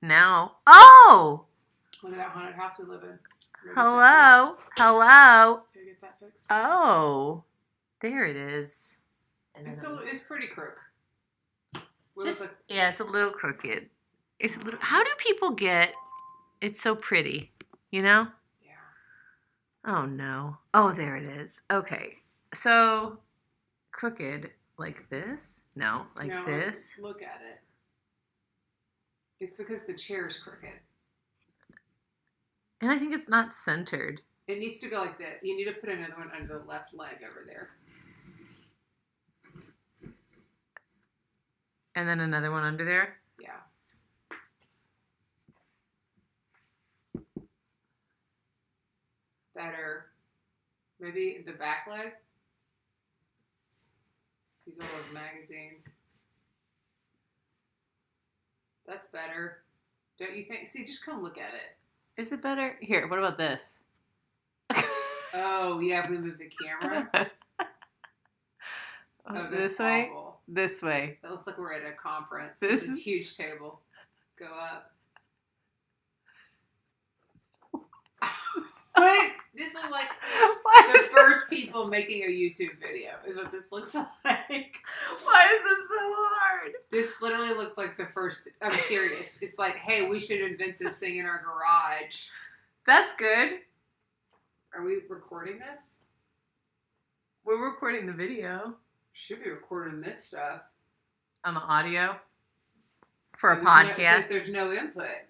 now. Oh! Look at that haunted house we live in. Hello. Hello. To get that fixed. Oh. There it is. It's pretty crook. Yeah, it's a little crooked. It's a little. How do people get? It's so pretty, you know. Yeah. Oh no. Oh, there it is. Okay, so crooked like this? No, this. Look at it. It's because the chair's crooked. And I think it's not centered. It needs to go like that. You need to put another one under the left leg over there. And then another one under there? Yeah. Better. Maybe the back leg? These are those magazines. That's better. Don't you think? See, just come look at it. Is it better? Here, what about this? Oh, yeah, we move the camera. Oh, this way? Awful. This way. It looks like we're at a conference. This is a huge table. Go up. What? This is like the first people making a YouTube video is what this looks like. Why is this so hard? This literally looks like the first. I'm serious. It's like, hey, we should invent this thing in our garage. That's good. Are we recording this? We're recording the video. Should be recording this stuff. On the audio? For a podcast? There's no input.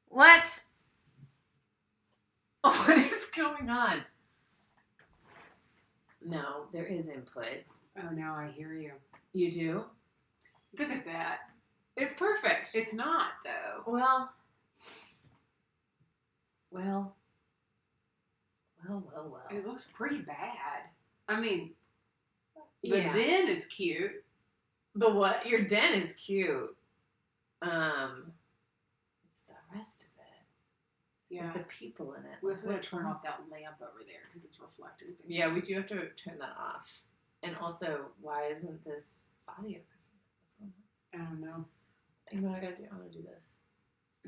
What? Oh, what is going on? No, there is input. Oh, now I hear you. You do? Look at that. It's perfect. It's not, though. Well. It looks pretty bad. I mean, the yeah. den is cute. The what? Your den is cute. It's the rest of it. It's like the people in it. We also have to turn off that lamp over there because it's reflecting things. Yeah, we do have to turn that off. And also, why isn't this audio? What's going on? I don't know. You know what I gotta do? I'm gonna do this.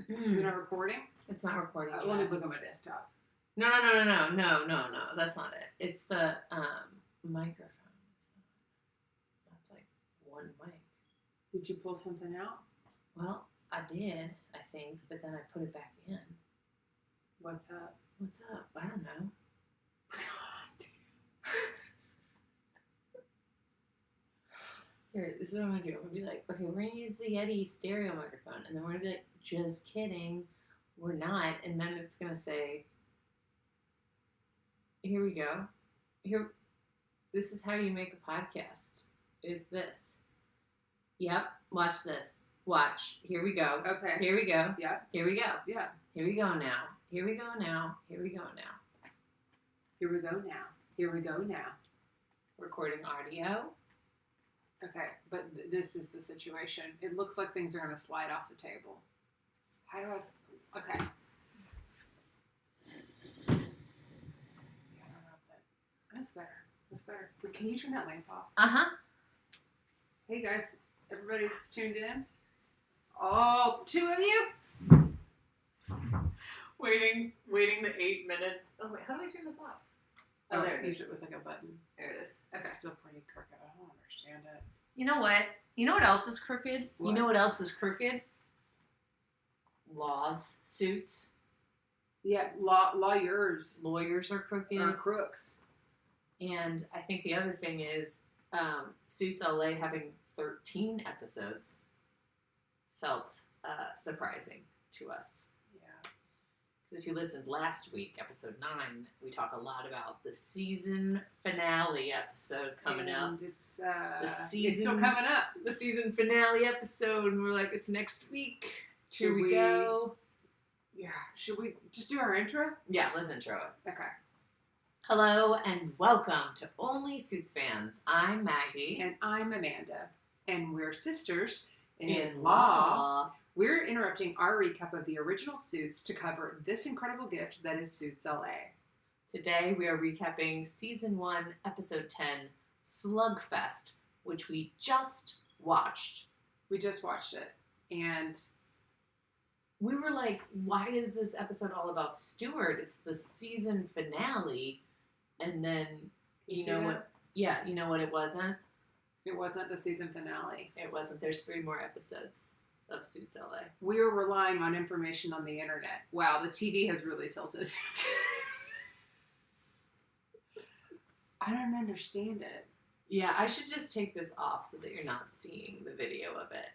You're not recording? It's not recording. Let me look at my desktop. No. That's not it. It's the microphone. That's like one mic. Did you pull something out? Well, I did, I think, but then I put it back in. What's up? I don't know. Here, this is what I'm gonna do. I'm gonna be like, okay, we're gonna use the Yeti stereo microphone, and then we're gonna be like, just kidding, we're not, and then it's gonna say, here we go. Here, this is how you make a podcast. Is this? Yep. Watch this. Watch. Here we go. Okay. Here we go. Yeah. Here we go. Yeah. Here we go now. Here we go now. Here we go now. Here we go now. Here we go now. Recording audio. Okay, but this is the situation. It looks like things are going to slide off the table. How do I... Okay. Yeah, I don't know if that... That's better. That's better. But can you turn that lamp off? Uh-huh. Hey, guys. Everybody that's tuned in. Oh, 2 of you? Waiting the 8 minutes. Oh, wait, how do I turn this off? Oh, there it is. Use it with like a button. There it is. Okay. It's still pretty crooked. I don't understand it. You know what? You know what else is crooked? What? You know what else is crooked? Laws. Suits. Yeah, lawyers. Lawyers are crooked. Are crooks. And I think the other thing is Suits LA having 13 episodes felt surprising to us. Yeah. Because if you listened last week, episode 9, we talk a lot about the season finale episode coming up. It's it's still coming up. The season finale episode, and we're like, it's next week. Should we go? Yeah. Should we just do our intro? Yeah, let's intro it. Okay. Hello and welcome to Only Suits Fans. I'm Maggie. And I'm Amanda. And we're sisters in law. We're interrupting our recap of the original Suits to cover this incredible gift that is Suits LA. Today we are recapping Season 1, Episode 10, SLUGFEST, which we just watched. We just watched it. And we were like, why is this episode all about Stuart? It's the season finale. And then, you know what? Yeah, you know what it wasn't? It wasn't the season finale. It wasn't. There's 3 more episodes of Suits LA. We were relying on information on the internet. Wow, the TV has really tilted. I don't understand it. Yeah, I should just take this off so that you're not seeing the video of it.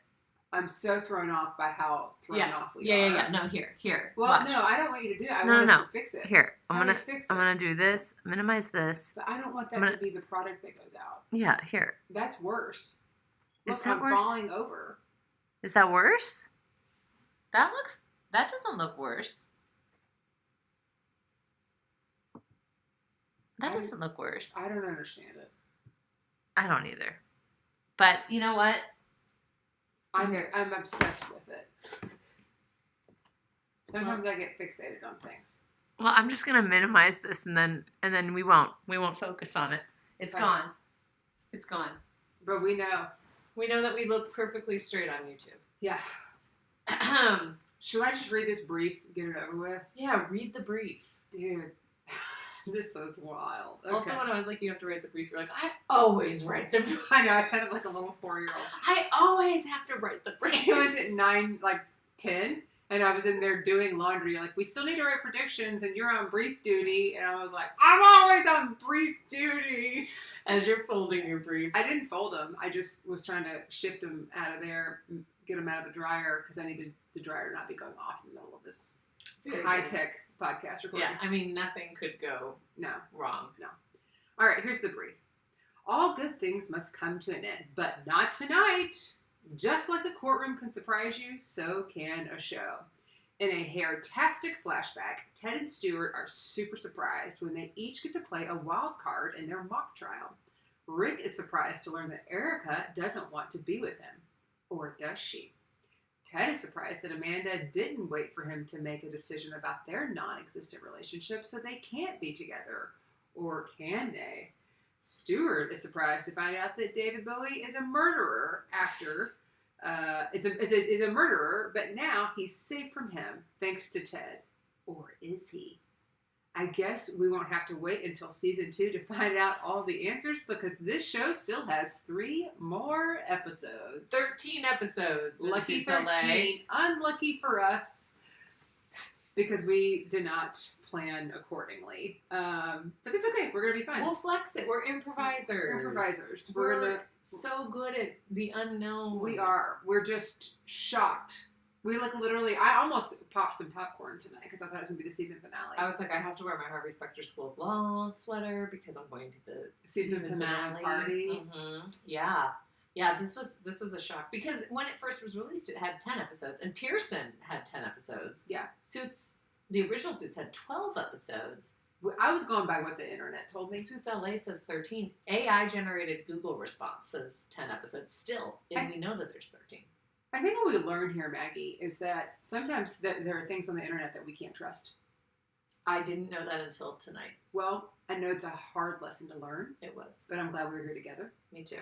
I'm so thrown off by how thrown off we are. Yeah. No, here. Well, watch. no, I don't want you to do it. I want us to fix it. Here, I'm gonna do this. Minimize this. But I don't want that to be the product that goes out. Yeah, here. That's worse. Is Look, that I'm worse? falling over. Is that worse? That doesn't look worse. That doesn't look worse. I don't understand it. I don't either. But you know what? I'm obsessed with it. Sometimes I get fixated on things. Well, I'm just gonna minimize this and then we won't focus on it. It's gone. It's gone. But we know. We know that we look perfectly straight on YouTube. Yeah. Should I just read this brief, get it over with? Yeah, read the brief. Dude, this was wild. Okay. Also, when I was like, you have to write the brief, you're like, I always write the brief. I know, I sounded like a little 4-year-old. I always have to write the brief. It was at 10, and I was in there doing laundry. You're like, we still need to write predictions, and you're on brief duty. And I was like, I'm always on brief duty. As you're folding your briefs. I didn't fold them. I just was trying to ship them out of there, get them out of the dryer, because I needed the dryer to not be going off in the middle of this high-tech podcast recording. Yeah, I mean, nothing could go wrong. No. All right, here's the brief. All good things must come to an end, but not tonight. Just like a courtroom can surprise you, so can a show. In a hair-tastic flashback, Ted and Stuart are super surprised when they each get to play a wild card in their mock trial. Rick is surprised to learn that Erica doesn't want to be with him. Or does she? Ted is surprised that Amanda didn't wait for him to make a decision about their non-existent relationship, so they can't be together. Or can they? Stuart is surprised to find out that David Bowie is a murderer is a murderer, but now he's safe from him thanks to Ted. Or is he? I guess we won't have to wait until season 2 to find out all the answers, because this show still has 3 more episodes. 13 episodes. Lucky 13. Unlucky for us, because we did not plan accordingly. But it's okay. We're going to be fine. We'll flex it. We're improvisers. We're so good at the unknown. We are. We're just shocked. We literally, I almost popped some popcorn tonight because I thought it was going to be the season finale. I was like, I have to wear my Harvey Specter School of Law sweater because I'm going to the season finale party. Mm-hmm. Yeah, this was a shock because when it first was released, it had 10 episodes, and Pearson had 10 episodes. Yeah. The original Suits had 12 episodes. I was going by what the internet told me. Suits LA says 13. AI-generated Google response says 10 episodes still, and we know that there's 13. I think what we learned here, Maggie, is that sometimes there are things on the internet that we can't trust. I didn't know that until tonight. Well, I know it's a hard lesson to learn. It was. But I'm glad we were here together. Me too.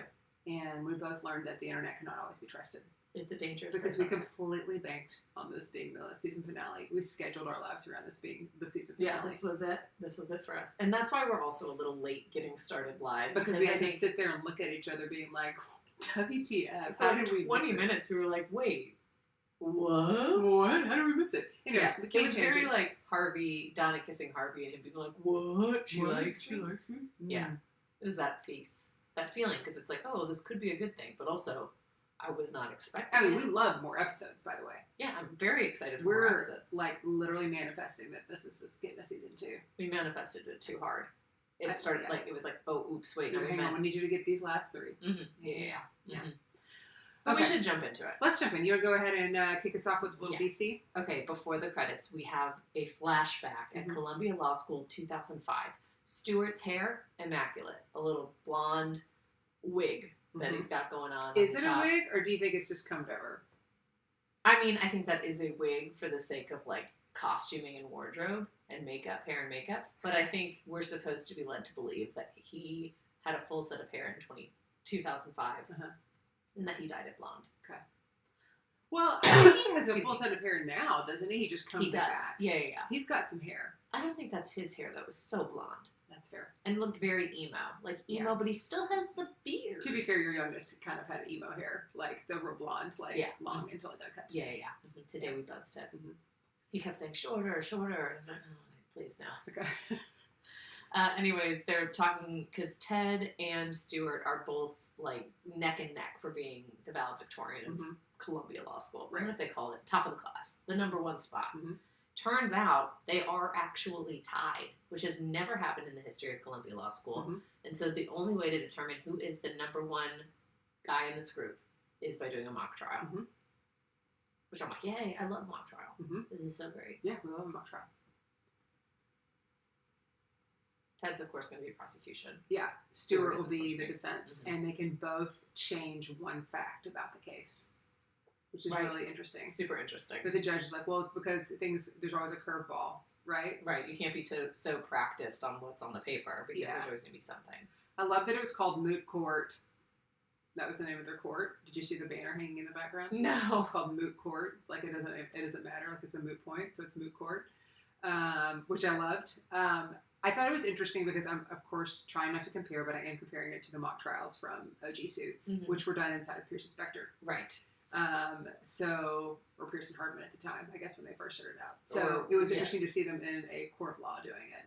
And we both learned that the internet cannot always be trusted. It's a dangerous because we completely banked on this being the season finale. We scheduled our lives around this being the season finale. Yeah, this was it. This was it for us. And that's why we're also a little late getting started live. Because we had to sit there and look at each other being like, WTF? How did we 20 minutes, we were like, wait. What? How did we miss it? Anyways, it was very like Harvey, Donna kissing Harvey, and him being like, "What? She likes me." Yeah, it was that feeling, because it's like, oh, this could be a good thing, but also, I was not expecting. I mean, we love more episodes, by the way. Yeah, I'm very excited for more episodes. We're literally manifesting that this is getting a season 2. We manifested it too hard. It started it was like, oh, oops, wait, no, hang on, we need you to get these last 3. Mm-hmm. Yeah. Mm-hmm. But we should jump into it. Let's jump in. You want to go ahead and kick us off with little BC? Okay, before the credits, we have a flashback at Columbia Law School 2005. Stuart's hair, immaculate. A little blonde wig that he's got going on. Is it a wig, or do you think it's just combed over? I mean, I think that is a wig for the sake of, costuming and wardrobe and makeup, hair and makeup. But I think we're supposed to be led to believe that he had a full set of hair in 2005. And that he dyed it blonde. Okay. Well, I think he has a Excuse full me. set of hair now, doesn't he? He just comes He it does. back. Yeah. He's got some hair. I don't think that's his hair, though. It was so blonde. That's fair. And looked very emo. Like emo, but he still has the beard. To be fair, your youngest kind of had emo hair, like the real blonde, like long until it got cut. Yeah. Today we buzzed it. Mm-hmm. He kept saying shorter. And I was like, oh, please no. Okay. Anyways, they're talking because Ted and Stuart are both like neck and neck for being the valedictorian of Columbia Law School. I don't know if they call it top of the class, the number one spot. Turns out they are actually tied, which has never happened in the history of Columbia Law School. And so the only way to determine who is the number one guy in this group is by doing a mock trial. Which I'm like, yay, I love mock trial. This is so great. Yeah, we love a mock trial. Ted's, of course, going to be prosecution. Yeah, Stuart will be the defense, and they can both change one fact about the case, which is really interesting. Super interesting. But the judge is like, well, it's because there's always a curveball, right? Right, you can't be so practiced on what's on the paper, because there's always going to be something. I love that it was called Moot Court. That was the name of their court. Did you see the banner hanging in the background? No. It's called Moot Court. Like, it doesn't matter. Like, it's a moot point, so it's Moot Court, which I loved. I thought it was interesting because I'm, of course, trying not to compare, but I am comparing it to the mock trials from OG Suits, which were done inside of Pearson Spector. Right. Or Pearson Hardman at the time, I guess, when they first started out. So it was interesting to see them in a court of law doing it.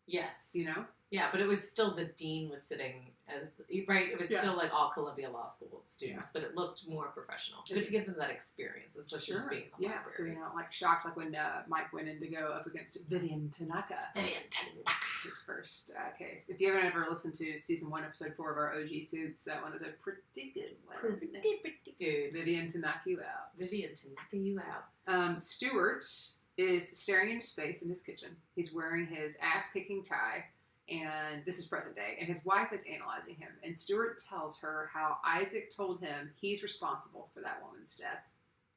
Yes. You know? Yeah, but it was still the dean was sitting as, right? It was still like all Columbia Law School students, but it looked more professional. Good to give them that experience, especially just being in the library. So you're not like shocked like when Mike went in to go up against Vivian Tanaka. His first case. If you haven't ever listened to season 1, episode 4 of our OG Suits, that one is a pretty good one. Pretty good. Vivian to knock you out. Vivian to knock you out. Stuart is staring into space in his kitchen. He's wearing his ass-kicking tie, and this is present day, and his wife is analyzing him, and Stuart tells her how Isaac told him he's responsible for that woman's death.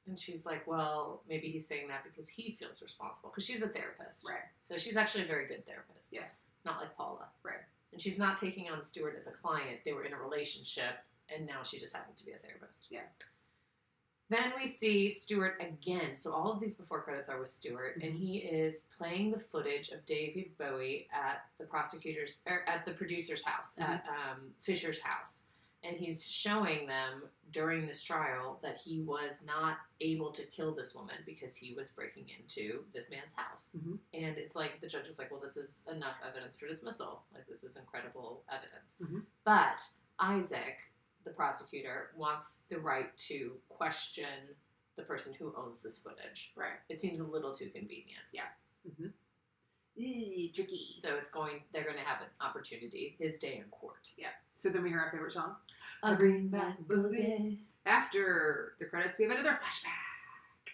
And she's like, well, maybe he's saying that because he feels responsible, because she's a therapist. Right. So she's actually a very good therapist. Yes. Not like Paula. Right. And she's not taking on Stuart as a client. They were in a relationship, and now she just happened to be a therapist. Yeah. Then we see Stuart again. So all of these before credits are with Stuart, and he is playing the footage of David Bowie at the producer's house, at Fisher's house. And he's showing them during this trial that he was not able to kill this woman because he was breaking into this man's house. And it's like, the judge was like, well, this is enough evidence for dismissal. Like, this is incredible evidence. But Isaac, the prosecutor, wants the right to question the person who owns this footage. Right. It seems a little too convenient. Yeah. Tricky. So they're going to have an opportunity, his day in court. Yeah. So then we hear our favorite song. A greenback boogie. After the credits, we have another flashback.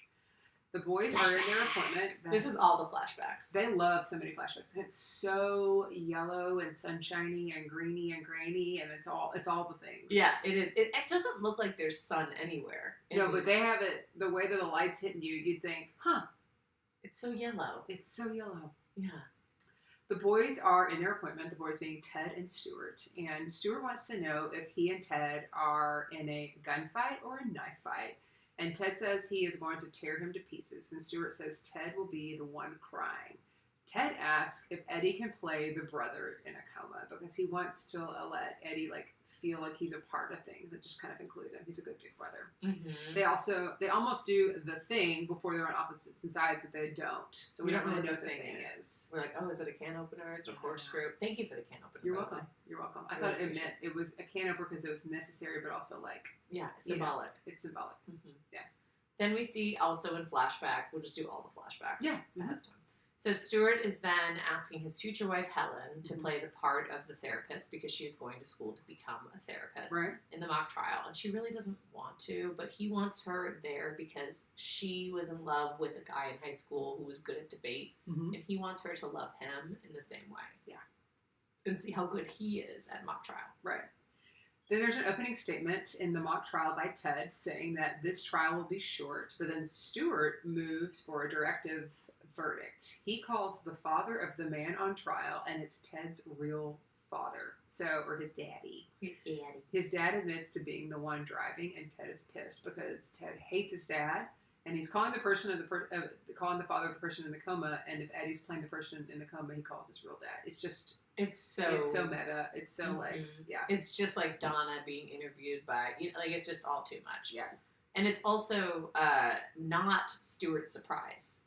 The boys are in their appointment. This is all the flashbacks. They love so many flashbacks. It's so yellow and sunshiny and greeny and grainy, and it's all the things. Yeah, it is. It doesn't look like there's sun anywhere. No, but they have it, the way that the light's hitting you, you'd think, huh. It's so yellow. It's so yellow. Yeah. The boys are in their appointment, the boys being Ted and Stuart, and Stuart wants to know if he and Ted are in a gunfight or a knife fight. And Ted says he is going to tear him to pieces. And Stuart says Ted will be the one crying. Ted asks if Eddie can play the brother in a coma because he wants to let Eddie feel like he's a part of things and just kind of include him. He's a good big brother. They almost do the thing before they're on opposite sides, but they don't. So we don't really know what the thing is. We're like, oh, is it a can opener? Is it a corkscrew? Thank you for the can opener. You're welcome. You're welcome. I thought it meant it was a can opener because it was necessary, but also symbolic. It's symbolic. Yeah. Then we see also in flashback, we'll just do all the flashbacks ahead of time. So Stuart is then asking his future wife, Helen, to play the part of the therapist because she is going to school to become a therapist in the mock trial. And she really doesn't want to, but he wants her there because she was in love with a guy in high school who was good at debate. And he wants her to love him in the same way. Yeah. And see how good he is at mock trial. Right. Then there's an opening statement in the mock trial by Ted saying that this trial will be short, but then Stuart moves for a directive verdict. He calls the father of the man on trial, and it's Ted's real father. Or his daddy. His daddy. His dad admits to being the one driving, and Ted is pissed because Ted hates his dad, and he's calling the calling the father the person in the coma. And if Eddie's playing the person in the coma, he calls his real dad. It's so meta. It's so like, yeah. It's just like Donna being interviewed by, like, it's just all too much. Yeah. And it's also not Stuart's surprise,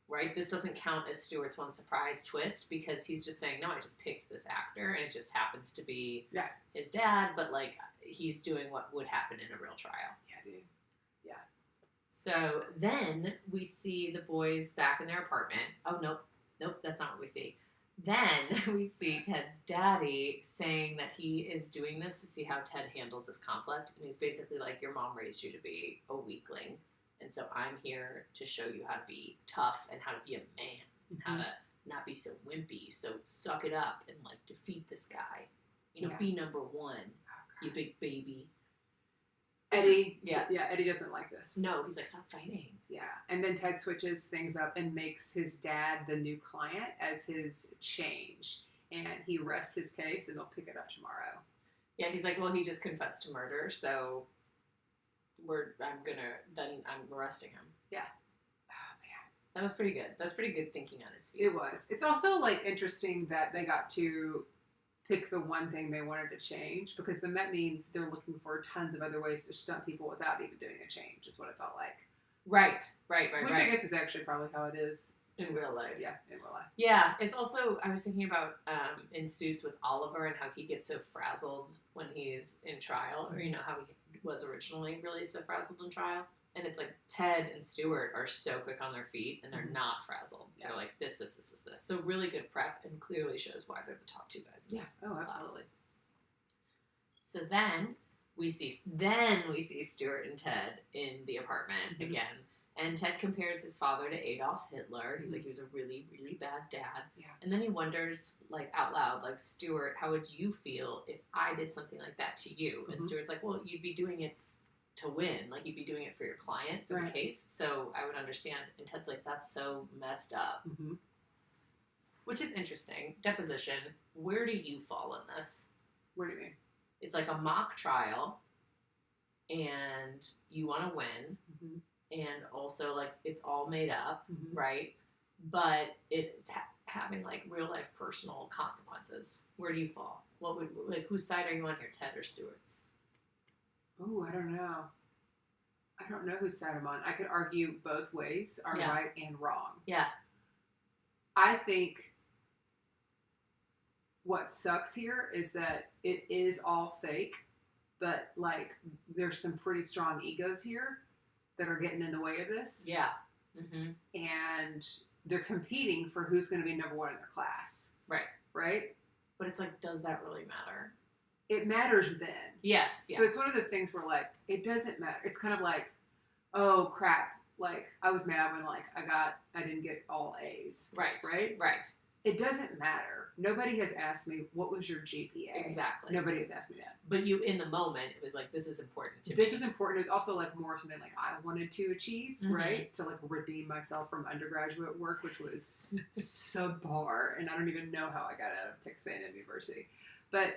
right? This doesn't count as Stuart's one surprise twist because he's just saying, no, I just picked this actor and it just happens to be his dad, but like he's doing what would happen in a real trial. Yeah, dude. Yeah. So then we see the boys back in their apartment. Oh, nope, that's not what we see. Then we see Ted's daddy saying that he is doing this to see how Ted handles this conflict. And he's basically like, your mom raised you to be a weakling. And so I'm here to show you how to be tough and how to be a man and how to not be so wimpy. So suck it up and like defeat this guy. Be number one, you big baby. Eddie, Eddie doesn't like this. No, he's like, stop fighting. Yeah, and then Ted switches things up and makes his dad the new client as his change. And he rests his case and they'll pick it up tomorrow. Yeah, he's like, well, he just confessed to murder, so I'm arresting him. Yeah. Oh, man. That was pretty good. That was pretty good thinking on his feet. It was. It's also, like, interesting that they got to pick the one thing they wanted to change, because then that means they're looking for tons of other ways to stunt people without even doing a change, is what it felt like. Right. Which I guess is actually probably how it is. In real life. Yeah, in real life. Yeah, it's also, I was thinking about in Suits with Oliver and how he gets so frazzled when he's in trial, or how he was originally really so frazzled in trial. And it's like Ted and Stuart are so quick on their feet and they're not frazzled. Yeah. They're like, this. So really good prep and clearly shows why they're the top two guys in this class. Absolutely. So then we see Stuart and Ted in the apartment again. And Ted compares his father to Adolf Hitler. He's like, he was a really, really bad dad. Yeah. And then he wonders, like, out loud, like, Stuart, how would you feel if I did something like that to you? And Stuart's like, well, you'd be doing it to win. Like, you'd be doing it for your client, for the case. So I would understand. And Ted's like, that's so messed up. Which is interesting. Deposition. Where do you fall in this? What do you mean? It's like a mock trial. And you want to win. And also, like, it's all made up, right? But it's having, like, real-life personal consequences. Where do you fall? What would, like, whose side are you on here, Ted or Stuart's? Oh, I don't know. I don't know whose side I'm on. I could argue both ways are right and wrong. Yeah. I think what sucks here is that it is all fake, but, like, there's some pretty strong egos here that are getting in the way of this. Yeah. And they're competing for who's going to be number one in their class. Right? But it's like, does that really matter? It matters then. Yes. Yeah. So it's one of those things where, like, it doesn't matter. It's kind of like, oh, crap. Like, I was mad when, like, I didn't get all A's. Right? It doesn't matter. Nobody has asked me, what was your GPA? Exactly. Nobody has asked me that. But you, in the moment, it was like, this is important to me. This was important. It was also, like, more something, like, I wanted to achieve, right? To, like, redeem myself from undergraduate work, which was subpar. And I don't even know how I got out of Texas A&M University. But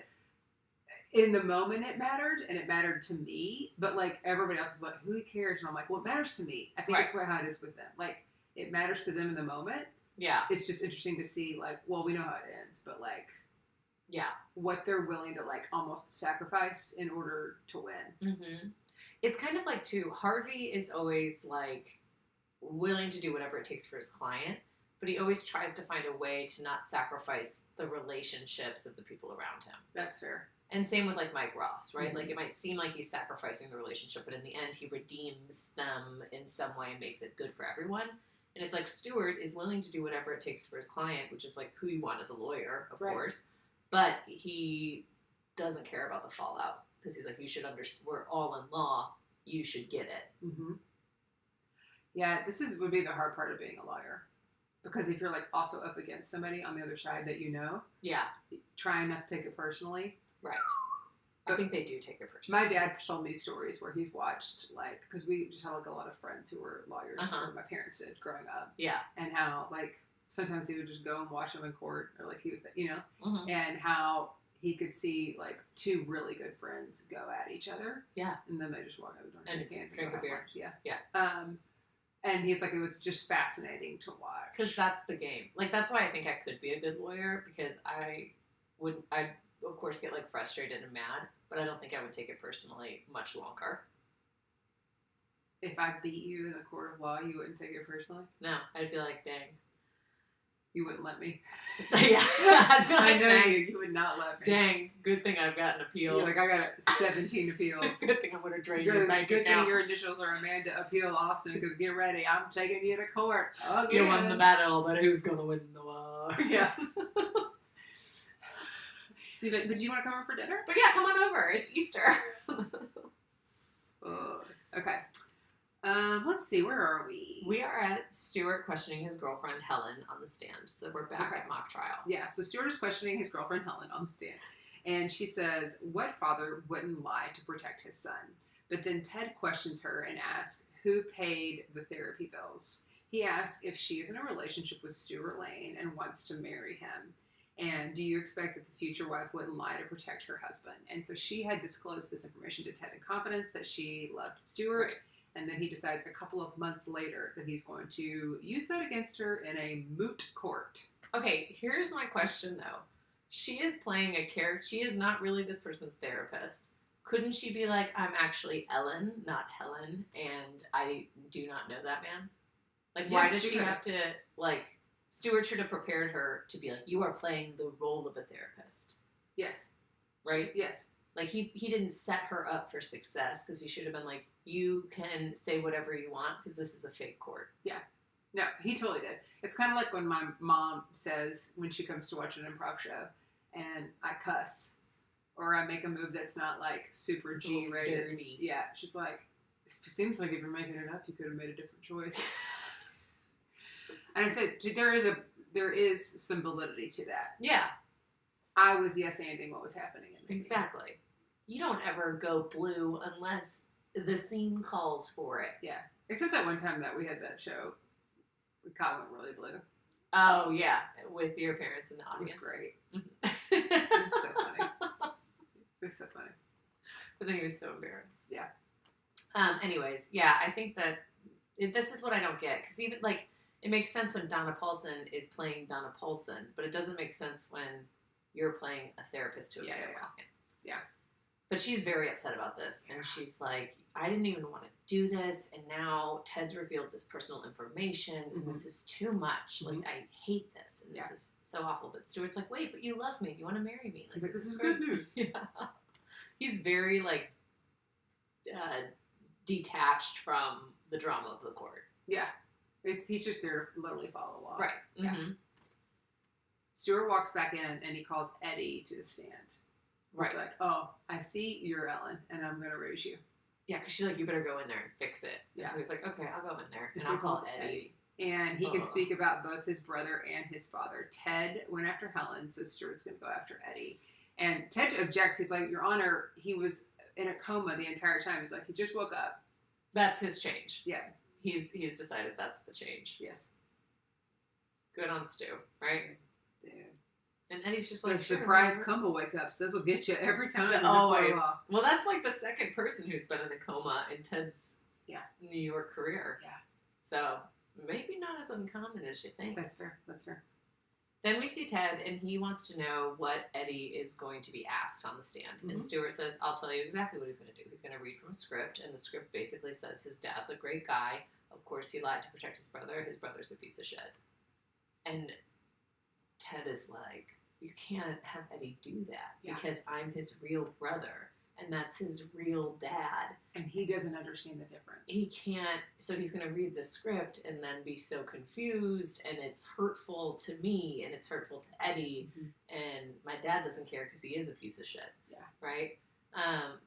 in the moment, it mattered, and it mattered to me. But, like, everybody else is like, who cares? And I'm like, well, it matters to me. I think that's how it is with them. Like, it matters to them in the moment. Yeah. It's just interesting to see, like, well, we know how it ends, but, like, what they're willing to, like, almost sacrifice in order to win. It's kind of like, too, Harvey is always, like, willing to do whatever it takes for his client, but he always tries to find a way to not sacrifice the relationships of the people around him. That's fair. And same with, like, Mike Ross, right? Like, it might seem like he's sacrificing the relationship, but in the end, he redeems them in some way and makes it good for everyone. And it's like Stuart is willing to do whatever it takes for his client, which is like who you want as a lawyer, of course. But he doesn't care about the fallout because he's like, you should understand. We're all in law. You should get it. Yeah, would be the hard part of being a lawyer, because if you're like also up against somebody on the other side that you know, trying not to take it personally, right? I think they do take it personally. My dad's told me stories where he's watched, like, because we just had, like, a lot of friends who were lawyers, or my parents did growing up. Yeah. And how, like, sometimes he would just go and watch them in court, or, like, he was, and how he could see like two really good friends go at each other. Yeah. And then they just walk out the door and shake hands and drink go a beer. lunch. Yeah. Yeah. And he's like, it was just fascinating to watch. Because that's the game. Like, that's why I think I could be a good lawyer, because I'd of course get like frustrated and mad, but I don't think I would take it personally much longer. If I beat you in the court of law, you wouldn't take it personally? No, I'd be like, dang. You wouldn't let me. Yeah. I'd be like, I know dang, you would not let me. Dang, good thing I've got an appeal. You're like, I got 17 appeals. Good thing I would have drained your bank Good account. thing your initials are Amanda Appeal Austin, because get ready, I'm taking you to court. Again. You won the battle, but who's going to win the war? Yeah. But do you want to come over for dinner? But yeah, come on over. It's Easter. Okay. Let's see. Where are we? We are at Stuart questioning his girlfriend Helen on the stand. So we're back at mock trial. Yeah. So Stuart is questioning his girlfriend Helen on the stand, and she says, "What father wouldn't lie to protect his son?" But then Ted questions her and asks who paid the therapy bills. He asks if she is in a relationship with Stuart Lane and wants to marry him. And do you expect that the future wife wouldn't lie to protect her husband? And so she had disclosed this information to Ted in confidence that she loved Stuart. Right. And then he decides a couple of months later that he's going to use that against her in a moot court. Okay, here's my question though. She is playing a character. She is not really this person's therapist. Couldn't she be like, I'm actually Ellen, not Helen, and I do not know that man? Like, yes, why does she have to, like, Stuart should have prepared her to be like, you are playing the role of a therapist. Yes. Right? Yes. Like, he didn't set her up for success, because he should have been like, you can say whatever you want, because this is a fake court. Yeah. No, he totally did. It's kind of like when my mom says, when she comes to watch an improv show, and I cuss, or I make a move that's not, like, super G-rated. Yeah. She's like, it seems like if you're making it up, you could have made a different choice. And I said, there is some validity to that. Yeah. I was yes-anding what was happening in the scene. Exactly. You don't ever go blue unless the scene calls for it. Yeah. Except that one time that we had that show, we caught went really blue. Oh, yeah. With your parents in the audience. It was great. It was so funny. It was so funny. I think he was so embarrassed. Yeah. Anyways, yeah, I think that this is what I don't get. Because even, like, it makes sense when Donna Paulson is playing Donna Paulson, but it doesn't make sense when you're playing a therapist to a client. Yeah. But she's very upset about this, and she's like, I didn't even want to do this, and now Ted's revealed this personal information, and this is too much. Like, I hate this, and this is so awful. But Stuart's like, wait, but you love me. You want to marry me. Like, he's like, this is good news. Yeah. He's very, like, detached from the drama of the court. Yeah. He's just there to literally follow the law. Right. Yeah. Stuart walks back in and he calls Eddie to the stand. He's like, oh, I see you're Ellen and I'm going to raise you. Yeah, because she's like, you better go in there and fix it. Yeah. And so he's like, okay, I'll go in there. And I'll call Eddie. And he can speak about both his brother and his father. Ted went after Helen, so Stuart's going to go after Eddie. And Ted objects. He's like, Your Honor, he was in a coma the entire time. He's like, he just woke up. That's his change. Yeah. He's decided that's the change. Yes. Good on Stu, right? Dude. And Eddie's just so like, surprise coma wake ups. This will get you every time. Always. Well, that's like the second person who's been in a coma in Ted's New York career. Yeah. So maybe not as uncommon as you think. That's fair. That's fair. Then we see Ted, and he wants to know what Eddie is going to be asked on the stand. And Stuart says, I'll tell you exactly what he's going to do. He's going to read from a script, and the script basically says his dad's a great guy. Of course, he lied to protect his brother. His brother's a piece of shit. And Ted is like, you can't have Eddie do that because I'm his real brother. And that's his real dad. And he doesn't understand the difference. He can't. So he's going to read the script and then be so confused. And it's hurtful to me. And it's hurtful to Eddie. And my dad doesn't care because he is a piece of shit. Yeah. Right?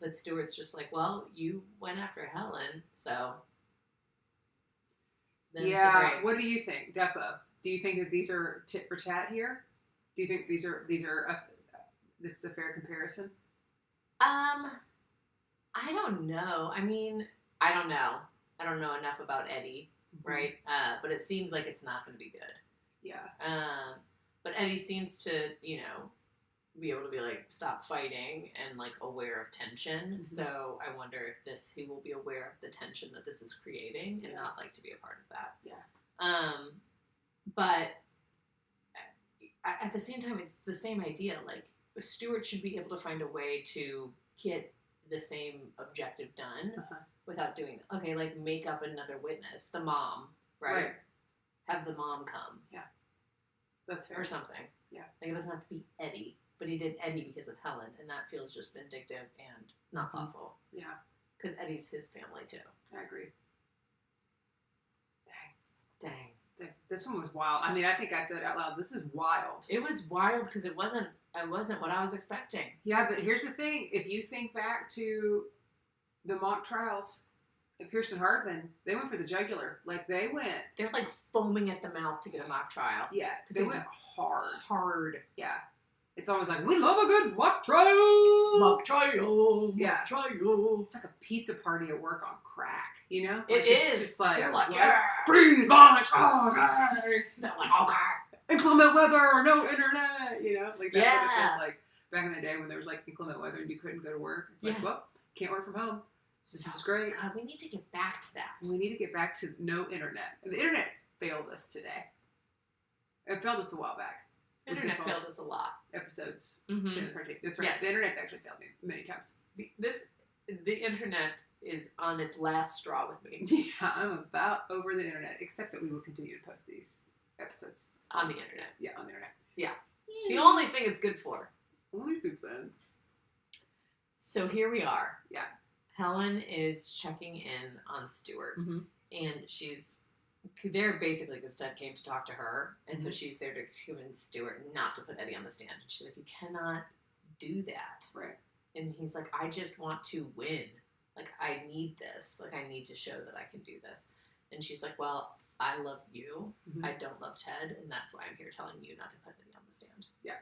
But Stuart's just like, well, you went after Helen. So. Yeah. What do you think, Depo? Do you think that these are tit for tat here? Do you think this is a fair comparison? I don't know. I mean, I don't know. I don't know enough about Eddie, right? But it seems like it's not going to be good. Yeah. But Eddie seems to, be able to be like, stop fighting and like aware of tension. Mhm. So I wonder if he will be aware of the tension that this is creating and not like to be a part of that. Yeah. But at the same time, it's the same idea. Like, Stuart should be able to find a way to get the same objective done without doing that. Okay, like make up another witness, the mom, right? Have the mom come. Yeah. That's fair. Or something. Yeah. Like, it doesn't have to be Eddie, but he did Eddie because of Helen, and that feels just vindictive and not thoughtful. Yeah. Because Eddie's his family, too. I agree. Dang. This one was wild. I mean, I think I said out loud, this is wild. It was wild because it wasn't what I was expecting. Yeah, but here's the thing. If you think back to the mock trials at Pearson Hardman, they went for the jugular. Like, they went... They're, like, foaming at the mouth to get a mock trial. Yeah, they went hard. Hard. Yeah. It's always like, we love a good mock trial! Mock trial! Yeah. Mock trial! It's like a pizza party at work on crack, you know? Like, It's just like, they're like, what? yeah! Free lunch! Okay! They're like, okay! Inclement weather, no internet, you know? Like, that's what it Yeah. feels like back in the day when there was, like, inclement weather and you couldn't go to work. It's like, Yes. well, can't work from home. This is great. God, we need to get back to that. We need to get back to no internet. The internet's failed us today. It failed us a while back. Internet failed us a lot. Episodes. Mm-hmm. 10 and 13. That's right. Yes. The internet's actually failed me many times. The internet is on its last straw with me. Yeah, I'm about over the internet, except that we will continue to post these episodes. On the internet. Yeah, on the internet. Yeah. The only thing it's good for. Only 6 cents. So here we are. Yeah. Helen is checking in on Stuart. Mm-hmm. And they're basically, because Ted came to talk to her. And so Mhm. she's there to convince Stuart not to put Eddie on the stand. And she's like, you cannot do that. Right. And he's like, I just want to win. Like, I need this. Like, I need to show that I can do this. And she's like, well, I love you. Mhm. I don't love Ted. And that's why I'm here telling you not to put Eddie on the stand. Yeah.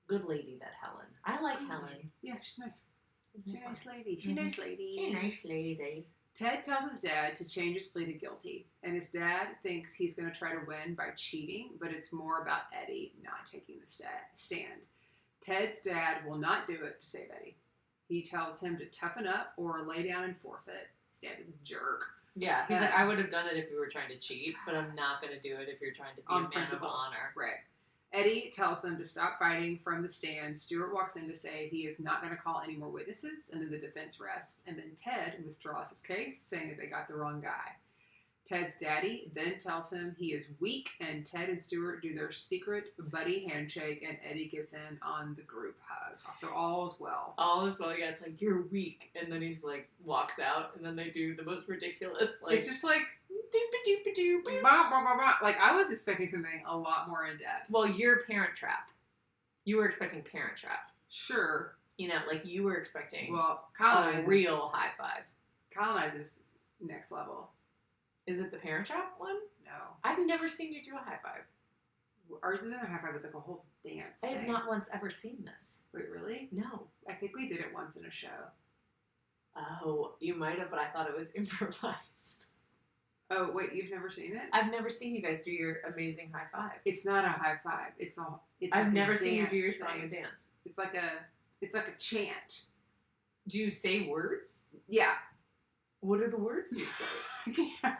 Good lady, that Helen. I like Good Helen. lady. Yeah, she's nice. She's She's a nice lady. Mhm. She's a nice lady. She's a nice lady. Ted tells his dad to change his plea to guilty, and his dad thinks he's going to try to win by cheating, but it's more about Eddie not taking the stand. Ted's dad will not do it to save Eddie. He tells him to toughen up or lay down and forfeit. His dad's a jerk. Yeah, he's like, I would have done it if you were trying to cheat, but I'm not going to do it if you're trying to be On a man principle. of honor. Right. Eddie tells them to stop fighting from the stand. Stuart walks in to say he is not going to call any more witnesses, and then the defense rests. And then Ted withdraws his case, saying that they got the wrong guy. Ted's daddy then tells him he is weak, and Ted and Stuart do their secret buddy handshake, and Eddie gets in on the group hug. So all is well. All is well, yeah, it's like, you're weak. And then he's like, walks out, and then they do the most ridiculous, like, It's just like, doop-a-doop-a-doop. bah, bah, bah, bah. Like, I was expecting something a lot more in depth. Well, you're Parent Trap. You were expecting Parent Trap. Sure. You know, like, you were expecting Well, a real high five. Colonize is next level. Is it the Parent Trap one? No. I've never seen you do a high five. Ours isn't a high five, it's like a whole dance I have thing. not once ever seen this. Wait, really? No. I think we did it once in a show. Oh, you might have, but I thought it was improvised. Oh, wait, you've never seen it? I've never seen you guys do your amazing high five. It's not a high five. It's I've like never a seen you do your dance song thing. and dance. It's like a chant. Do you say words? Yeah. What are the words you say? I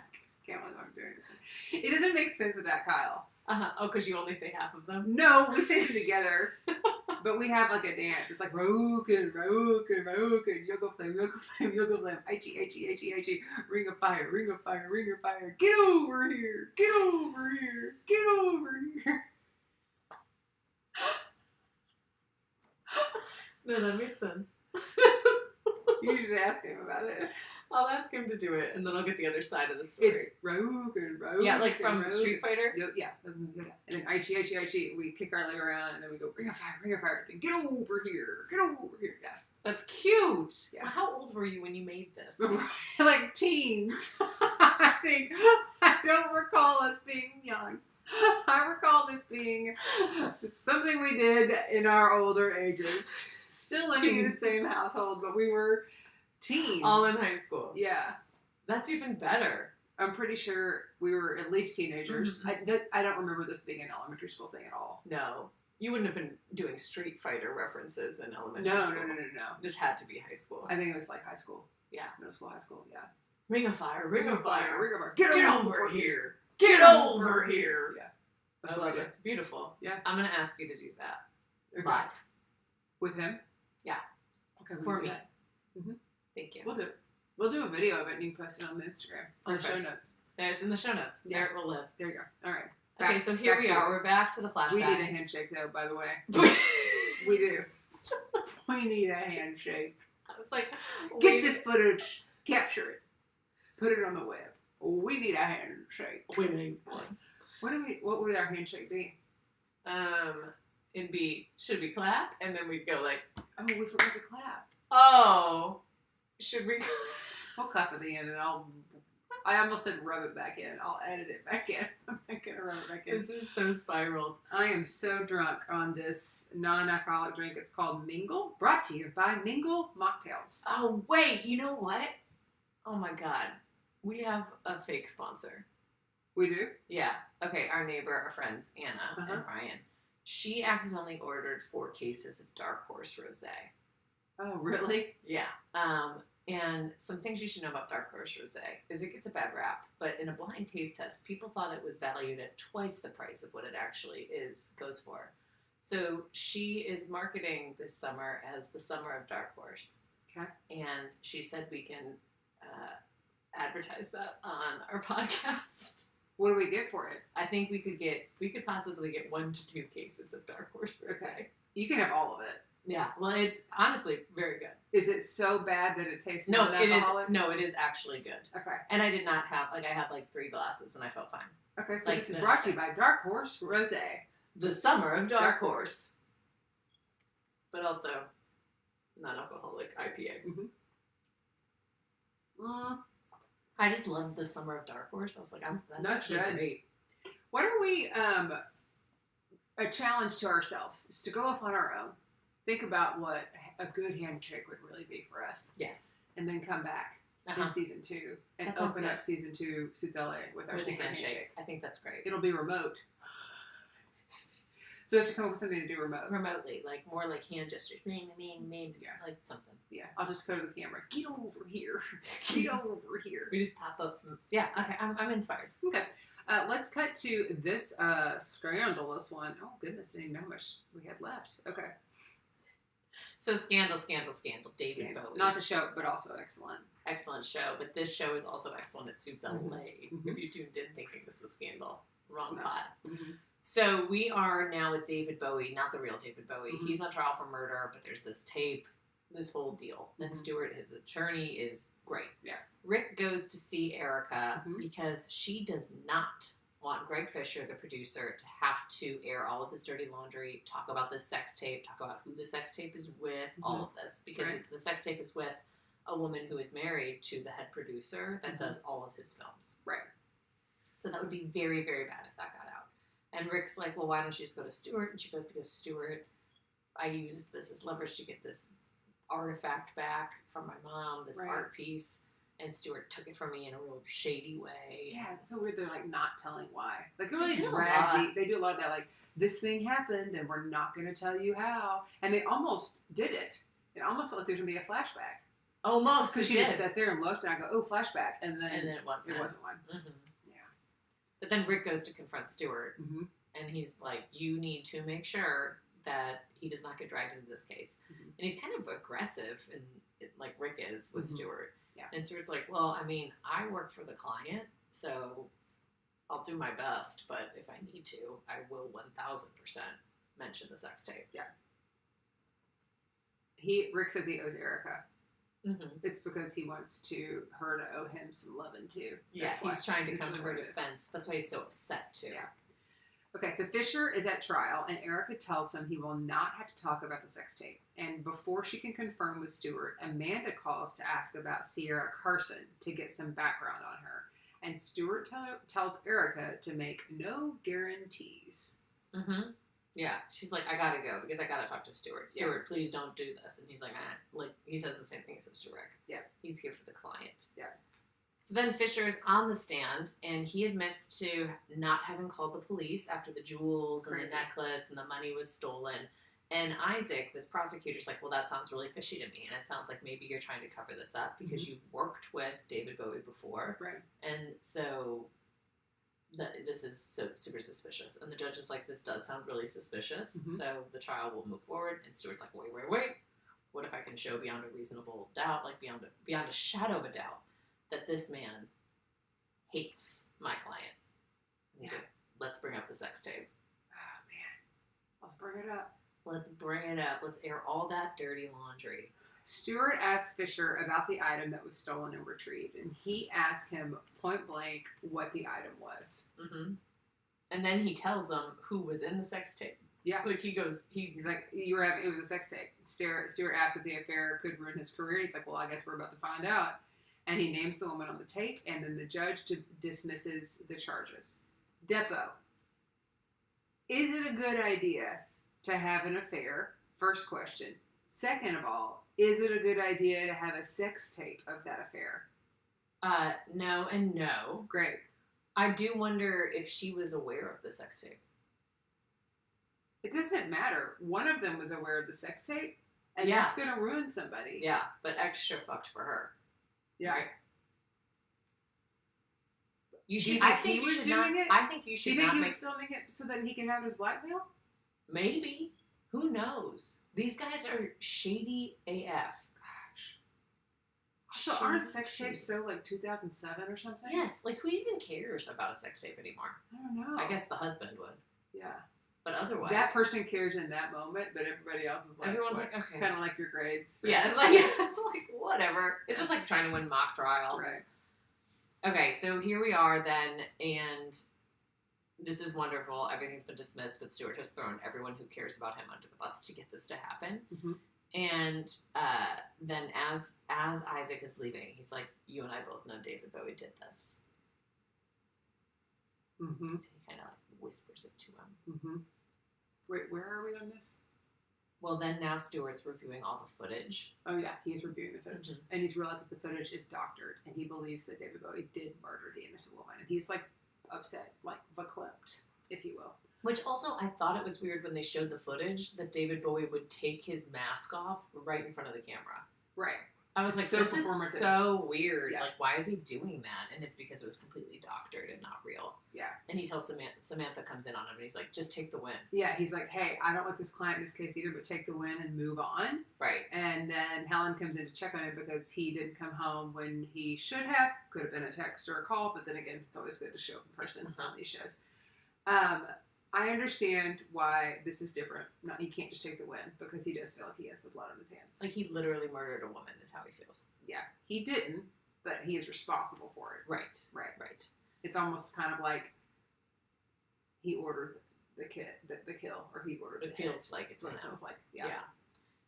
can't believe I'm doing this. It doesn't make sense without Kyle. Oh, because you only say half of them? No, we say them together. But we have like a dance. It's like Roken, yoga flame, yoga flame, Aichi, ring of fire, ring of fire, ring of fire, get over here, get over here, get over here. No, that makes sense. You should ask him about it. I'll ask him to do it, and then I'll get the other side of the story. It's Roken, yeah, like from Street Fighter? Yeah. And then Aichi, we kick our leg around, and then we go, ring of fire, then get over here, yeah. That's cute. Yeah. Well, how old were you when you made this? Like teens. I think. I don't recall us being young. I recall this being something we did in our older ages. Still living in the same household, but we were teens. All in high school. Yeah. That's even better. I'm pretty sure we were at least teenagers. Mhm. I don't remember this being an elementary school thing at all. No. You wouldn't have been doing Street Fighter references in elementary No, school. no. This had to be high school. I think it was like high school. Yeah. Middle school, high school, yeah. Ring of fire, ring of fire. Ring of fire. Get over here. Get over here. Yeah. That's what I love it. Beautiful. Yeah. I'm going to ask you to do that. Okay. Live. With him? Yeah. Okay. For me. Mm-hmm. Thank you. We'll do a video of it and you can post it on the Instagram. Or show notes. There's in the show notes. Yeah. There it will live. There you go. All right. Okay, so here we are. We're back to the flashback. We need a handshake, though, by the way. We do. We need a handshake. I was like, get this footage, capture it, put it on the web. We need a handshake. We need one. What would our handshake be? It'd be, should we clap? And then we'd go like, oh, we forgot to clap. Oh, should we? We'll clap at the end, and I almost said rub it back in. I'll edit it back in. I'm not gonna rub it back in. This is so spiraled. I am so drunk on this non-alcoholic drink. It's called Mingle, brought to you by Mingle Mocktails. Oh, wait, you know what? Oh my God. We have a fake sponsor. We do? Yeah. Okay, our neighbor, our friends, Anna and Ryan. She accidentally ordered 4 cases of Dark Horse Rosé. Oh, really? Yeah. And some things you should know about Dark Horse Rosé is it gets a bad rap, but in a blind taste test, people thought it was valued at twice the price of what it actually goes for. So she is marketing this summer as the summer of Dark Horse. Okay. And she said we can advertise that on our podcast. What do we get for it? I think we could possibly get 1 to 2 cases of Dark Horse Rosé. Okay. You can have all of it. Yeah, well, it's honestly very good. Is it so bad that it tastes No, it is. non-alcoholic? No, it is actually good. Okay. And I did not have I had 3 glasses and I felt fine. Okay, so Like this is brought to you by Dark Horse Rosé. The summer of Dark Horse. But also non-alcoholic IPA. Mm-hmm. I just love the summer of Dark Horse. I was like, that's actually good. great. What are we, a challenge to ourselves is to go off on our own, think about what a good handshake would really be for us. Yes. And then come back in season 2 and open up season 2 Suits LA with our secret handshake. I think that's great. It'll be remote. So we have to come up with something to do remotely, like more like hand gestures. Yeah. Like something. Yeah, I'll just go to the camera. Get over here. Get over here. We just pop up. Yeah, okay, I'm inspired. Okay. Let's cut to this scandalous one. Oh, goodness, I didn't know how much we had left. Okay. So scandal. David Bowie. Not the show, but also excellent. Excellent show, but this show is also excellent. It suits LA. Mm-hmm. If you tuned in thinking this was Scandal, wrong pod. Mm-hmm. So we are now with David Bowie, not the real David Bowie. Mm-hmm. He's on trial for murder, but there's this tape, this whole deal. And Stuart, his attorney, is great. Yeah. Rick goes to see Erica because she does not want Greg Fisher, the producer, to have to air all of his dirty laundry, talk about this sex tape, talk about who the sex tape is with, all of this. Because the sex tape is with a woman who is married to the head producer that does all of his films. Right. So that would be very, very bad if that got out. And Rick's like, well, why don't you just go to Stuart? And she goes, because Stuart, I used this as leverage to get this artifact back from my mom, this art piece. And Stuart took it from me in a real shady way. Yeah, it's so weird they're like not telling why. Like they really drag they do a lot of that, like, this thing happened and we're not going to tell you how. And they almost did it. It almost felt like there's going to be a flashback. Almost. Because she just sat there and looked and I go, oh, flashback. And then it wasn't. It wasn't one. Mm-hmm. But then Rick goes to confront Stuart, and he's like, you need to make sure that he does not get dragged into this case. And he's kind of aggressive, like Rick is with Stuart. Yeah. And Stuart's like, well, I mean, I work for the client, so I'll do my best, but if I need to, I will 1,000% mention the sex tape. Yeah. Rick says he owes Erica. It's because he wants her to owe him some loving too. Yeah, he's trying to come to her defense. That's why he's so upset too. Yeah. Okay, so Fisher is at trial, and Erica tells him he will not have to talk about the sex tape. And before she can confirm with Stuart, Amanda calls to ask about Sierra Carson to get some background on her. And Stuart tells Erica to make no guarantees. Yeah, she's like, I gotta go because I gotta talk to Stuart. Stuart, please don't do this. And he's like, Like, he says the same thing he says to Rick. Yeah. He's here for the client. Yeah. So then Fisher is on the stand, and he admits to not having called the police after the jewels and the necklace and the money was stolen. And Isaac, this prosecutor's like, well, that sounds really fishy to me, and it sounds like maybe you're trying to cover this up because you've worked with David Bowie before. Right. And so this is so super suspicious. And the judge is like, this does sound really suspicious, so the trial will move forward. And Stewart's like, wait. What if I can show beyond a reasonable doubt, like beyond a shadow of a doubt, that this man hates my client? And he's like, let's bring up the sex tape. Oh, man. Let's bring it up. Let's air all that dirty laundry. Stewart asked Fisher about the item that was stolen and retrieved, and he asked him point blank what the item was. Mm-hmm. And then he tells them who was in the sex tape. Yeah. Like he's like, it was a sex tape. Stewart asked if the affair could ruin his career. He's like, well, I guess we're about to find out. And he names the woman on the tape, and then the judge dismisses the charges. Depo, is it a good idea to have an affair? First question. Second of all, is it a good idea to have a sex tape of that affair? No and no. Great. I do wonder if she was aware of the sex tape. It doesn't matter. One of them was aware of the sex tape, and that's going to ruin somebody. Yeah, but extra fucked for her. Yeah. Right? You should. I think he was doing it. I think you should. Do you think he was filming it so that he can have his blackmail? Maybe. Who knows? These guys are shady AF. Gosh. So aren't sex tapes so like 2007 or something? Yes. Like who even cares about a sex tape anymore? I don't know. I guess the husband would. Yeah. But otherwise, that person cares in that moment, but everybody else is like, everyone's like, okay. It's kind of like your grades. Right? Yeah, it's like whatever. It's just like trying to win mock trial. Right. Okay, so here we are then, and this is wonderful. Everything's been dismissed, but Stewart has thrown everyone who cares about him under the bus to get this to happen. Mm-hmm. And then as Isaac is leaving, he's like, you and I both know David Bowie did this. Mm-hmm. And he kind of like whispers it to him. Mm-hmm. Wait, where are we on this? Well, then now Stewart's reviewing all the footage. Oh, yeah, he's reviewing the footage. Mm-hmm. And he's realized that the footage is doctored, and he believes that David Bowie did murder the innocent woman. And he's, like, upset, like, verklempt, if you will. Which also, I thought it was weird when they showed the footage that David Bowie would take his mask off right in front of the camera. Right. I was like, so this is so weird. Yeah. Like, why is he doing that? And it's because it was completely doctored and not real. Yeah. And he tells Samantha comes in on him, and he's like, just take the win. Yeah, he's like, hey, I don't like this client in this case either, but take the win and move on. Right. And then Helen comes in to check on him because he didn't come home when he should have. Could have been a text or a call, but then again, it's always good to show up in person on these shows. I understand why this is different. No, he can't just take the win because he does feel like he has the blood on his hands. Like he literally murdered a woman is how he feels. Yeah, he didn't, but he is responsible for it. Right. It's almost kind of like he ordered the kill, or he ordered it. Feels like it's what it feels like. Yeah.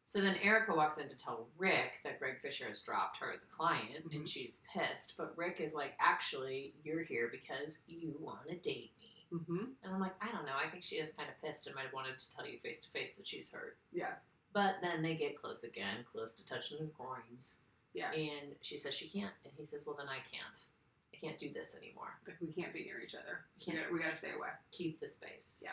So then Erica walks in to tell Rick that Greg Fisher has dropped her as a client, and she's pissed. But Rick is like, actually, you're here because you want to date me. Mm-hmm. And I'm like, I don't know. I think she is kind of pissed and might have wanted to tell you face to face that she's hurt. Yeah. But then they get close again, close to touching the groins. Yeah. And she says she can't. And he says, well, then I can't. I can't do this anymore. Like, we can't be near each other. We got to stay away. Keep the space. Yeah.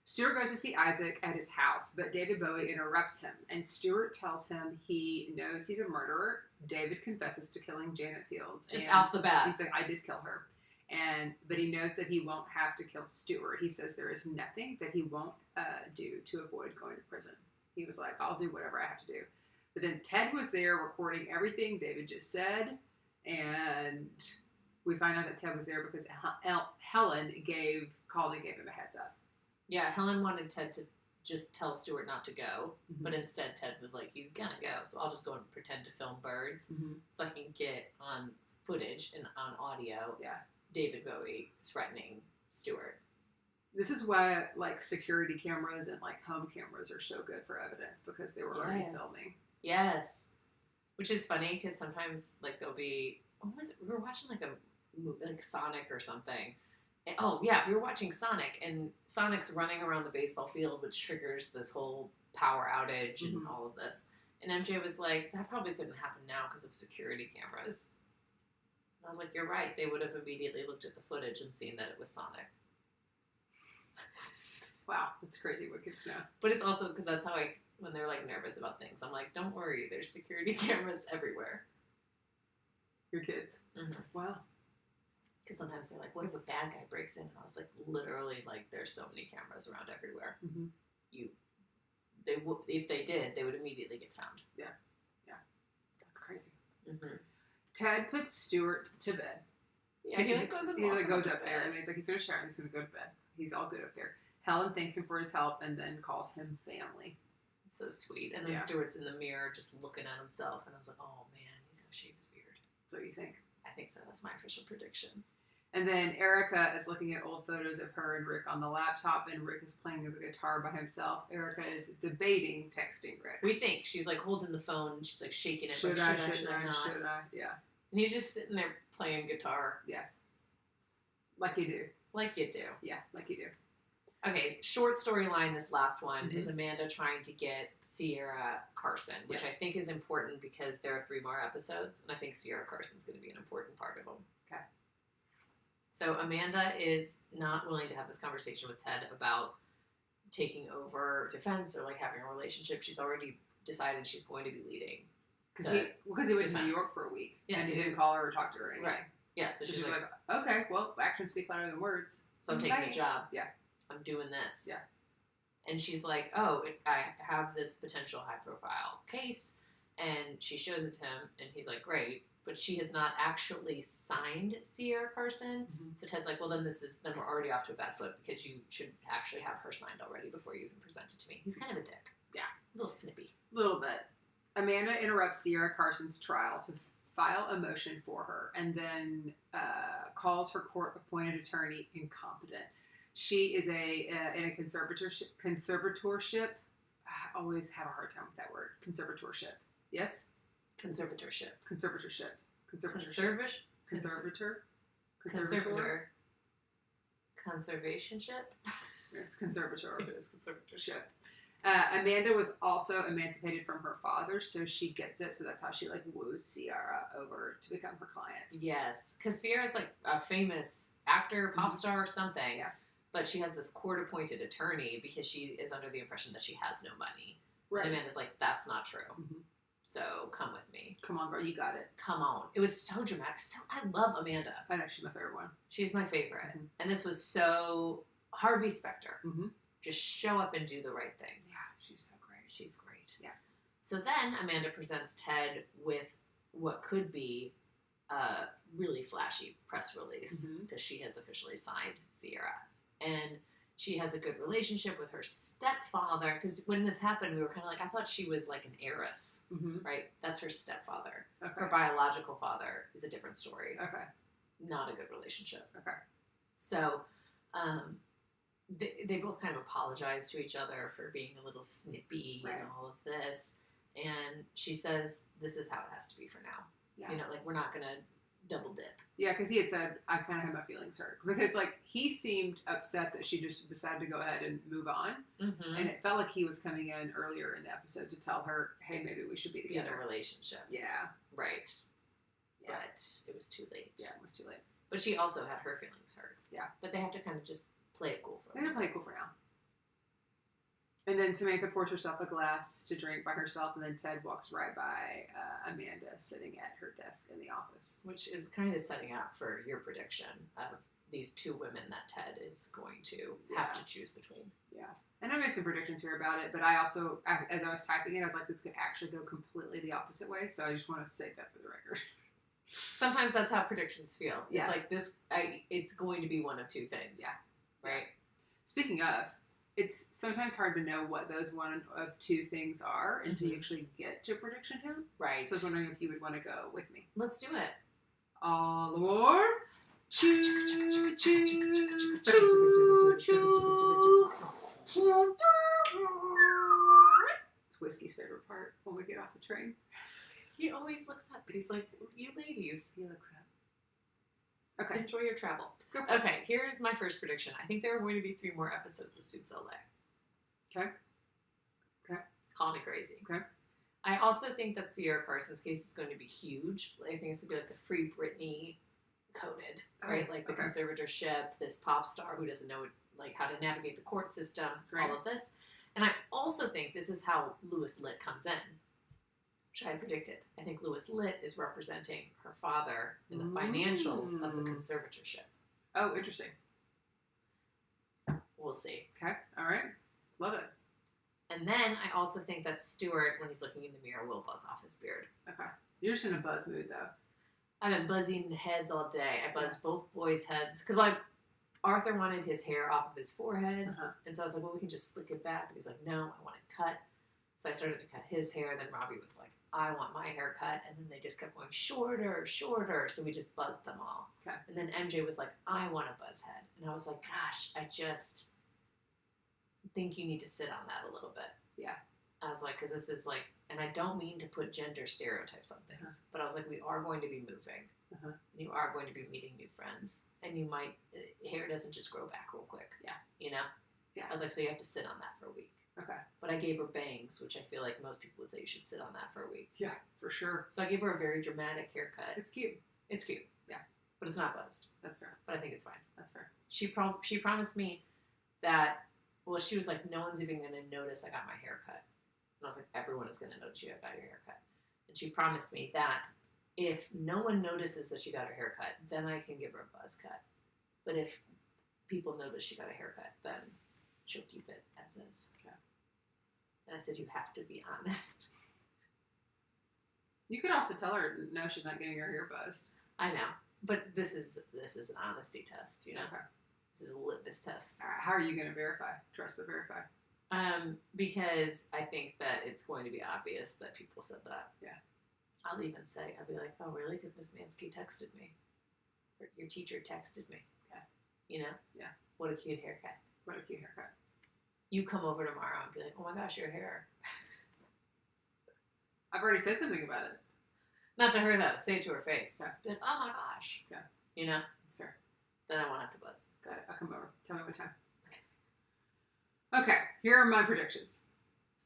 Stewart goes to see Isaac at his house, but David Bowie interrupts him. And Stewart tells him he knows he's a murderer. David confesses to killing Janet Fields. Just off the bat. He's like, I did kill her. But he knows that he won't have to kill Stewart. He says there is nothing that he won't do to avoid going to prison. He was like, I'll do whatever I have to do. But then Ted was there recording everything David just said. And we find out that Ted was there because Helen called and gave him a heads up. Yeah, Helen wanted Ted to just tell Stewart not to go. But instead Ted was like, he's going to go. So I'll just go and pretend to film birds so I can get on footage and on audio. Yeah. David Bowie threatening Stewart. This is why, like, security cameras and, like, home cameras are so good for evidence because they were already filming. Yes. Which is funny because sometimes, like, there'll be, what was it? We were watching, like, Sonic or something. And, we were watching Sonic, and Sonic's running around the baseball field, which triggers this whole power outage and all of this. And MJ was like, that probably couldn't happen now because of security cameras. was like, you're right. They would have immediately looked at the footage and seen that it was Sonic. Wow, that's crazy what kids know. But it's also because that's how when they're like nervous about things, I'm like, don't worry, there's security cameras everywhere. Your kids. Mm-hmm. Wow. Because sometimes they're like, what if a bad guy breaks in? And I was like, literally, like, there's so many cameras around everywhere. Mm-hmm. If they did, they would immediately get found. Yeah. That's crazy. Mm-hmm. Ted puts Stuart to bed. Yeah, he goes and walks goes up up there, and he's like, he's going to shower, and he's going to go to bed. He's all good up there. Helen thanks him for his help, and then calls him family. It's so sweet. And then Stuart's in the mirror just looking at himself, and I was like, oh, man, he's going to shave his beard. So you think? I think so. That's my official prediction. And then Erica is looking at old photos of her and Rick on the laptop, and Rick is playing the guitar by himself. Erica is debating texting Rick. We think. She's like holding the phone, and she's like shaking it. Should like, I? Yeah. And he's just sitting there playing guitar. Yeah. Like you do. Like you do. Yeah, like you do. Okay, short storyline, this last one, is Amanda trying to get Sierra Carson, which I think is important because there are 3 more episodes, and I think Sierra Carson's going to be an important part of them. Okay. So Amanda is not willing to have this conversation with Ted about taking over defense or like having a relationship. She's already decided she's going to be leading. Because he went to New York for a week, and he didn't call her or talk to her or anything. Right. Yeah, so she's like, okay, well, actions speak louder than words. So I'm taking the job. Yeah. I'm doing this. Yeah. And she's like, oh, I have this potential high-profile case, and she shows it to him, and he's like, great, but she has not actually signed Sierra Carson. Mm-hmm. So Ted's like, well, then we're already off to a bad foot because you should actually have her signed already before you even present it to me. He's kind of a dick. Yeah. A little snippy. A little bit. Amanda interrupts Sierra Carson's trial to file a motion for her, and then calls her court-appointed attorney incompetent. She is in a conservatorship. I always have a hard time with that word. Conservatorship. Yes? Conservatorship. Conservatorship. Conservator. Conservationship? It's conservator. It is conservatorship. Amanda was also emancipated from her father, so she gets it. So that's how she woos Sierra over to become her client. Yes, because Sierra's like a famous actor, pop star, or something. Yeah. But she has this court-appointed attorney because she is under the impression that she has no money. Right. And Amanda's like, that's not true. Mm-hmm. So come with me. Come on, girl, you got it. Come on. It was so dramatic. I love Amanda. I know she's my favorite one. She's my favorite. Mm-hmm. And this was so Harvey Specter. Mm-hmm. Just show up and do the right thing. Yeah, she's so great. She's great. Yeah. So then Amanda presents Ted with what could be a really flashy press release because she has officially signed Sierra. And she has a good relationship with her stepfather. Because when this happened, we were kind of like, I thought she was like an heiress, right? That's her stepfather. Okay. Her biological father is a different story. Okay. Not a good relationship. Okay. So they both kind of apologize to each other for being a little snippy and all of this. And she says, this is how it has to be for now. Yeah. You know, like, we're not going to double dip. Yeah, because he had said, I kind of had my feelings hurt. Because, he seemed upset that she just decided to go ahead and move on. Mm-hmm. And it felt like he was coming in earlier in the episode to tell her, hey, maybe we should be together. In a relationship. Yeah. Right. Yeah. But it was too late. Yeah, it was too late. But she also had her feelings hurt. Yeah. But they have to kind of just play it cool for now. They're going to play it cool for now. And then Samantha pours herself a glass to drink by herself, and then Ted walks right by Amanda sitting at her desk in the office. Which is kind of setting up for your prediction of these 2 women that Ted is going to have to choose between. Yeah. And I made some predictions here about it, but I also, as I was typing it, I was like, this could actually go completely the opposite way, so I just want to save that for the record. Sometimes that's how predictions feel. Yeah. It's like this, it's going to be one of 2 things. Yeah. Right? Speaking of, it's sometimes hard to know what those one of 2 things are until you actually get to prediction time. Right. So I was wondering if you would want to go with me. Let's do it. All aboard! Choo, choo, choo, choo. It's Whiskey's favorite part when we get off the train. He always looks up, but he's like, you ladies. He looks up. Okay. Enjoy your travel. Okay, here's my first prediction. I think there are going to be 3 more episodes of Suits LA. Okay. Okay. Calling it crazy. Okay. I also think that Sierra Carson's case is going to be huge. I think it's going to be like the Free Britney coded, right? Like the okay. conservatorship, this pop star who doesn't know like how to navigate the court system, Right. all of this. And I also think this is how Louis Litt comes in, which I predicted. I think Louis Litt is representing her father in the financials of the conservatorship. Oh, interesting. We'll see. Okay. All right. Love it. And then I also think that Stuart, when he's looking in the mirror, will buzz off his beard. Okay. You're just in a buzz mood, though. I've been buzzing heads all day. I buzzed both boys' heads. Because, like, Arthur wanted his hair off of his forehead. And so I was like, well, we can just slick it back. But he's like, no, I want it cut. So I started to cut his hair. Then Robbie was like, I want my hair cut. And then they just kept going shorter, shorter. So we just buzzed them all. Okay. And then MJ was like, I want a buzz head. And I was like, gosh, I just think you need to sit on that a little bit. Yeah. I was like, because this is like, and I don't mean to put gender stereotypes on things, but I was like, we are going to be moving. And you are going to be meeting new friends. And you might, hair doesn't just grow back real quick. Yeah. You know? Yeah. I was like, so you have to sit on that for a week. Okay. But I gave her bangs, which I feel like most people would say you should sit on that for a week. Yeah, for sure. So I gave her a very dramatic haircut. It's cute. It's cute. Yeah. But it's not buzzed. That's fair. But I think it's fine. That's fair. She promised me that, well, she was like, no one's even going to notice I got my hair cut. And I was like, everyone is going to notice you got your hair cut. And she promised me that if no one notices that she got her hair cut, then I can give her a buzz cut. But if people notice she got a haircut, then she'll keep it as is. Okay. And I said, you have to be honest. You could also tell her, no, she's not getting her hair buzzed. I know. But this is an honesty test, you know? Okay. This is a litmus test. How are you going to verify? Trust but verify. Because I think that it's going to be obvious that people said that. Yeah. I'll even say, I'll be like, oh, really? Because Miss Mansky texted me. Or your teacher texted me. Yeah. You know? Yeah. What a cute haircut. What a cute haircut. You come over tomorrow and be like, oh my gosh, your hair. I've already said something about it. Not to her, though. Say it to her face. Yeah. Be like, oh my gosh. Yeah. You know? That's fair. Then I won't have to buzz. Got it. I'll come over. Tell me what time. Okay, here are my predictions.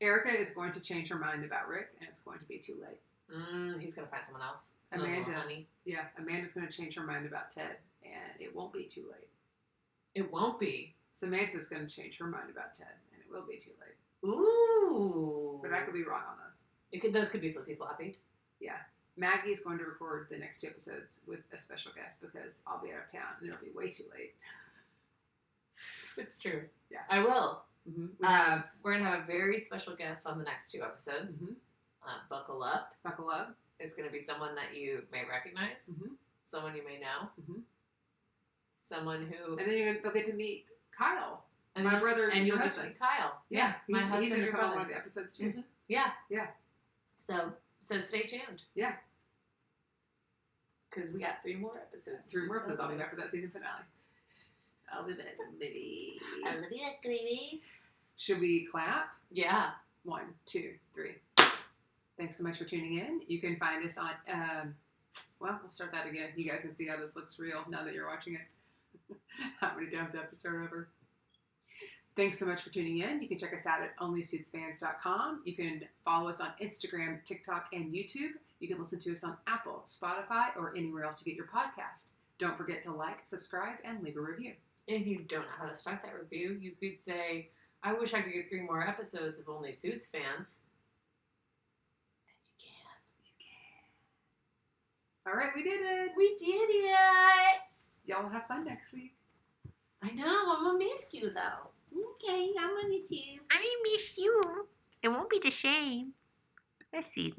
Erica is going to change her mind about Rick, and it's going to be too late. He's going to find someone else. Amanda, honey. Yeah, Amanda's going to change her mind about Ted, and it won't be too late. It won't be. Samantha's going to change her mind about Ted, and it will be too late. Ooh. But I could be wrong on those. Those could be flippy-floppy. Yeah. Maggie's going to record the next 2 episodes with a special guest because I'll be out of town, and it'll be way too late. It's true. Yeah. I will. Mm-hmm. We're going to have a very special guest on the next 2 episodes. Mm-hmm. Buckle up. Buckle up. It's going to be someone that you may recognize. Mm-hmm. Someone you may know. Mm-hmm. Someone who... And then they'll get to meet Kyle. And my brother and your your husband. Kyle. Yeah. My he's husband, going to your come on brother. one of the episodes too. Mm-hmm. Yeah. Yeah. So stay tuned. Yeah. Because we got 3 more episodes. 3 more episodes. I'll be back for that season finale. I'll be back, baby. I'll be back, baby. Should we clap? Yeah. 1, 2, 3. Thanks so much for tuning in. You can find us on, well, we'll start that again. You guys can see how this looks real now that you're watching it. How many times I have to start over? Thanks so much for tuning in. You can check us out at onlysuitsfans.com. You can follow us on Instagram, TikTok, and YouTube. You can listen to us on Apple, Spotify, or anywhere else you get your podcast. Don't forget to like, subscribe, and leave a review. If you don't know how to start that review, you could say, I wish I could get 3 more episodes of Only Suits Fans. And you can. All right, we did it. We did it. Y'all have fun next week. I know. I'm going to miss you, though. Okay, I'm gonna miss you. I miss you. It won't be the same. Let's see.